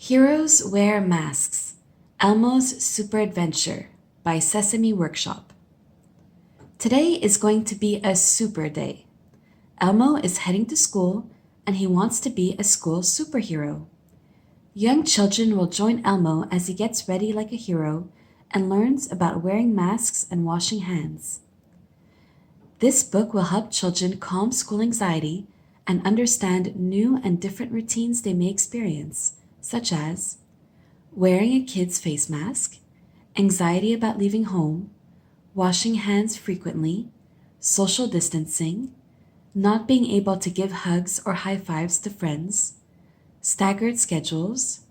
Heroes Wear Masks Elmo's Super Adventure by Sesame Workshop. Today is going to be a super day. Elmo is heading to school and he wants to be a school superhero. Young children will join Elmo as he gets ready like a hero and learns about wearing masks and washing hands. This book will help children calm school anxiety and understand new and different routines they may experience, such as wearing a kid's face mask, anxiety about leaving home, washing hands frequently, social distancing, not being able to give hugs or high fives to friends, staggered schedules,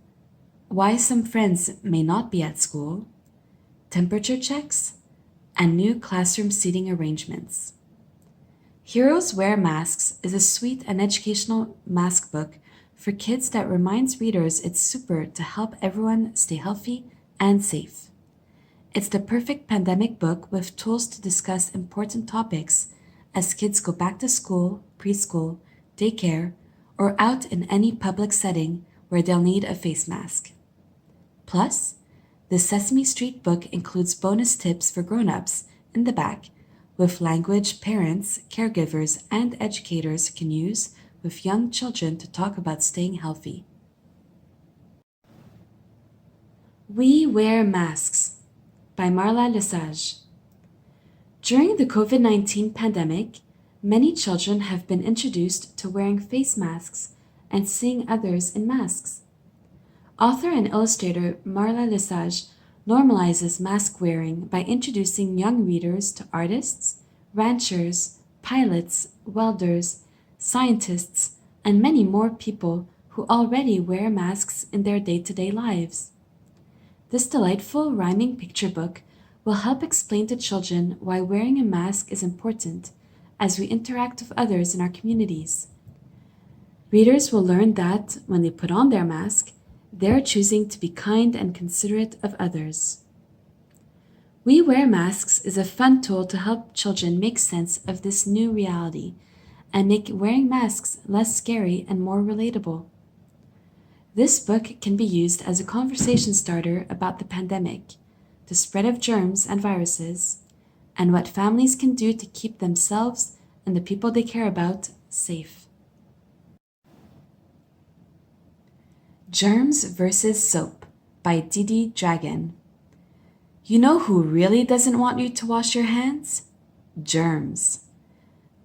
why some friends may not be at school, temperature checks, and new classroom seating arrangements. Heroes Wear Masks is a sweet and educational mask book for kids that reminds readers it's super to help everyone stay healthy and safe. It's the perfect pandemic book with tools to discuss important topics as kids go back to school, preschool, daycare, or out in any public setting where they'll need a face mask. Plus, the Sesame Street book includes bonus tips for grown-ups in the back with language parents, caregivers, and educators can use with young children to talk about staying healthy. We Wear Masks by Marla Lesage. During the COVID-19 pandemic, many children have been introduced to wearing face masks and seeing others in masks. Author and illustrator Marla Lesage normalizes mask wearing by introducing young readers to artists, ranchers, pilots, welders, scientists, and many more people who already wear masks in their day-to-day lives. This delightful rhyming picture book will help explain to children why wearing a mask is important as we interact with others in our communities. Readers will learn that when they put on their mask, they're choosing to be kind and considerate of others. We Wear Masks is a fun tool to help children make sense of this new reality and make wearing masks less scary and more relatable. This book can be used as a conversation starter about the pandemic, the spread of germs and viruses, and what families can do to keep themselves and the people they care about safe. Germs vs. Soap by Didi Dragon. You know who really doesn't want you to wash your hands? Germs.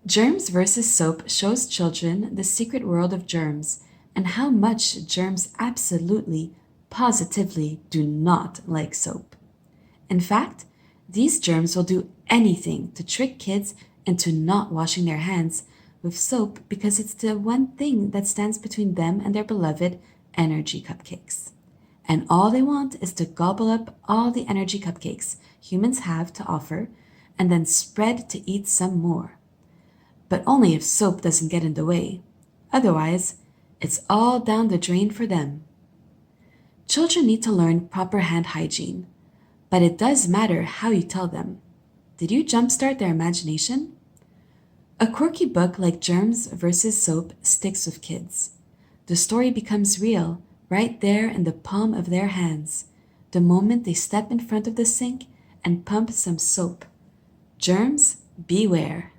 Germs vs. Soap shows children the secret world of germs and how much germs absolutely, positively do not like soap. In fact, these germs will do anything to trick kids into not washing their hands with soap because it's the one thing that stands between them and their beloved energy cupcakes. And all they want is to gobble up all the energy cupcakes humans have to offer and then spread to eat some more. But only if soap doesn't get in the way. Otherwise, it's all down the drain for them. Children need to learn proper hand hygiene, but it does matter how you tell them. Did you jumpstart their imagination? A quirky book like Germs vs. Soap sticks with kids. The story becomes real right there in the palm of their hands, the moment they step in front of the sink and pump some soap. Germs, beware.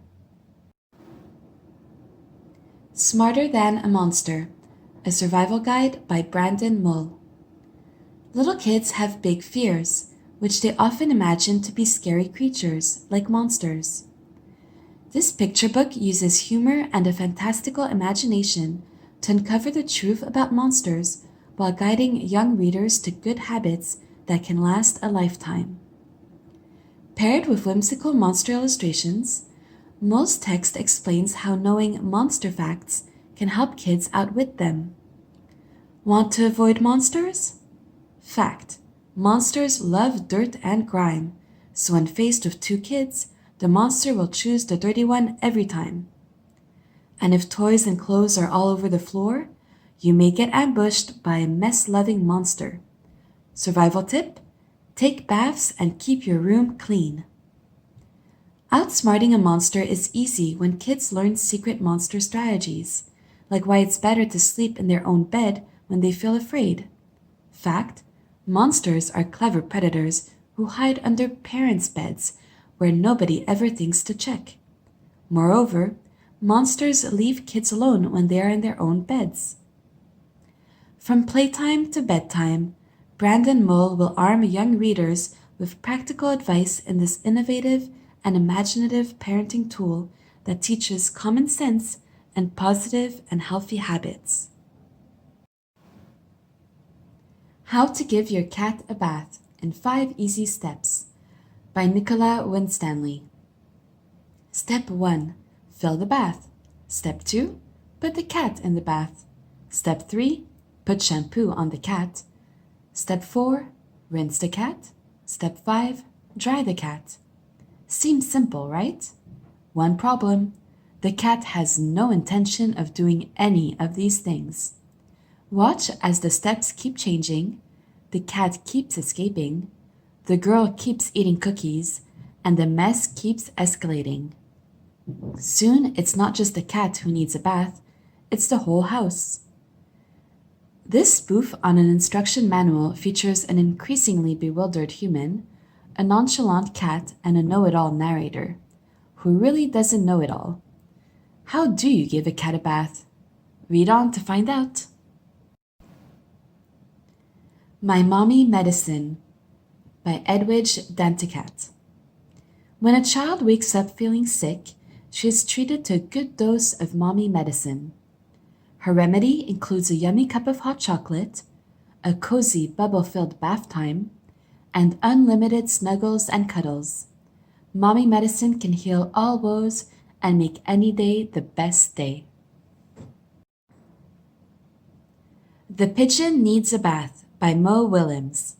Smarter Than a Monster, a survival guide by Brandon Mull. Little kids have big fears, which they often imagine to be scary creatures, like monsters. This picture book uses humor and a fantastical imagination to uncover the truth about monsters while guiding young readers to good habits that can last a lifetime. Paired with whimsical monster illustrations, Mull's text explains how knowing monster facts can help kids outwit them. Want to avoid monsters? Fact: monsters love dirt and grime, so when faced with two kids, the monster will choose the dirty one every time. And if toys and clothes are all over the floor, you may get ambushed by a mess-loving monster. Survival tip: take baths and keep your room clean. Outsmarting a monster is easy when kids learn secret monster strategies, like why it's better to sleep in their own bed when they feel afraid. fact, monsters are clever predators who hide under parents' beds where nobody ever thinks to check. Moreover, monsters leave kids alone when they are in their own beds. From playtime to bedtime, Brandon Mull will arm young readers with practical advice in this innovative and imaginative parenting tool that teaches common sense and positive and healthy habits. How to Give Your Cat a Bath in 5 Easy Steps by Nicola Winstanley. Step 1. Fill the bath. Step 2. Put the cat in the bath. Step 3. Put shampoo on the cat. Step 4. Rinse the cat. Step 5. Dry the cat. Seems simple, right? One problem. The cat has no intention of doing any of these things. Watch as the steps keep changing, the cat keeps escaping, the girl keeps eating cookies, and the mess keeps escalating. Soon, it's not just the cat who needs a bath, it's the whole house. This spoof on an instruction manual features an increasingly bewildered human, a nonchalant cat, and a know-it-all narrator, who really doesn't know it all. How do you give a cat a bath? Read on to find out. My Mommy Medicine by Edwidge Danticat. When a child wakes up feeling sick, she is treated to a good dose of mommy medicine. Her remedy includes a yummy cup of hot chocolate, a cozy bubble-filled bath time, and unlimited snuggles and cuddles. Mommy medicine can heal all woes and make any day the best day. The Pigeon Needs a Bath by Willems.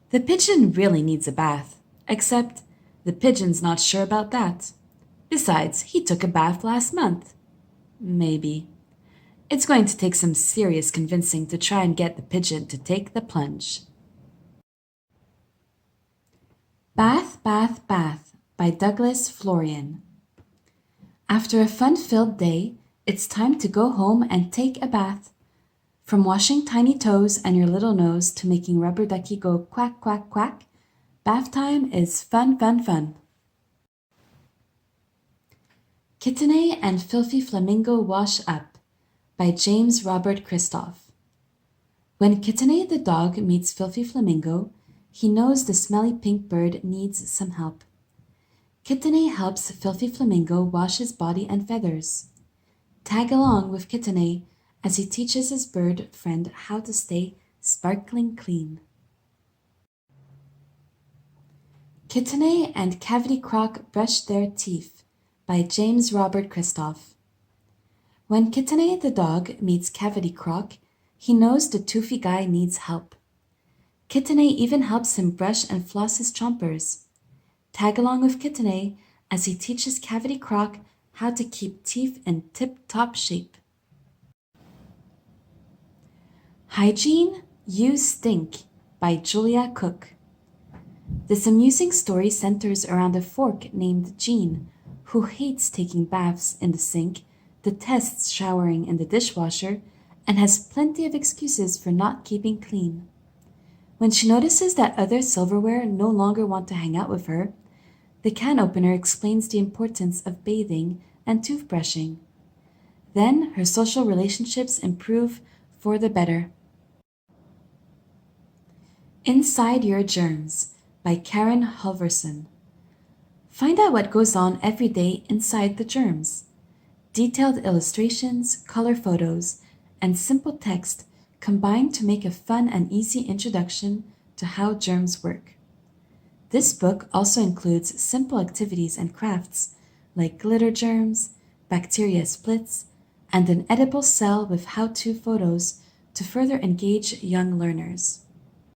The pigeon really needs a bath, except the pigeon's not sure about that. Besides, he took a bath last month. Maybe. It's going to take some serious convincing to try and get the pigeon to take the plunge. Bath, Bath, Bath by Florian. After a fun-filled day, it's time to go home and take a bath. From washing tiny toes and your little nose to making rubber ducky go quack, quack, quack, bath time is fun, fun, fun. Kitanai and Flamingo Wash Up by James Robert Christoph. When Kitanai the dog meets Flamingo, he knows the smelly pink bird needs some help. Kitanai helps Flamingo wash his body and feathers. Tag along with Kitanai as he teaches his bird friend how to stay sparkling clean. Kitanai and Cavity Croc Brush Their Teeth by James Robert Christoph. When Kitanai the dog meets Cavity Croc, he knows the toothy guy needs help. Kitanai even helps him brush and floss his chompers. Tag along with Kitanai as he teaches Cavity Croc how to keep teeth in tip-top shape. Hygiene, You Stink by Julia Cook. This amusing story centers around a fork named Jean, who hates taking baths in the sink, detests showering in the dishwasher, and has plenty of excuses for not keeping clean. When she notices that other silverware no longer want to hang out with her, the can opener explains the importance of bathing and toothbrushing. Then her social relationships improve for the better. Inside Your Germs by Karin Halvorson. Find out what goes on every day inside the germs. Detailed illustrations, color photos, and simple text combine to make a fun and easy introduction to how germs work. This book also includes simple activities and crafts like glitter germs, bacteria splits, and an edible cell with how-to photos to further engage young learners.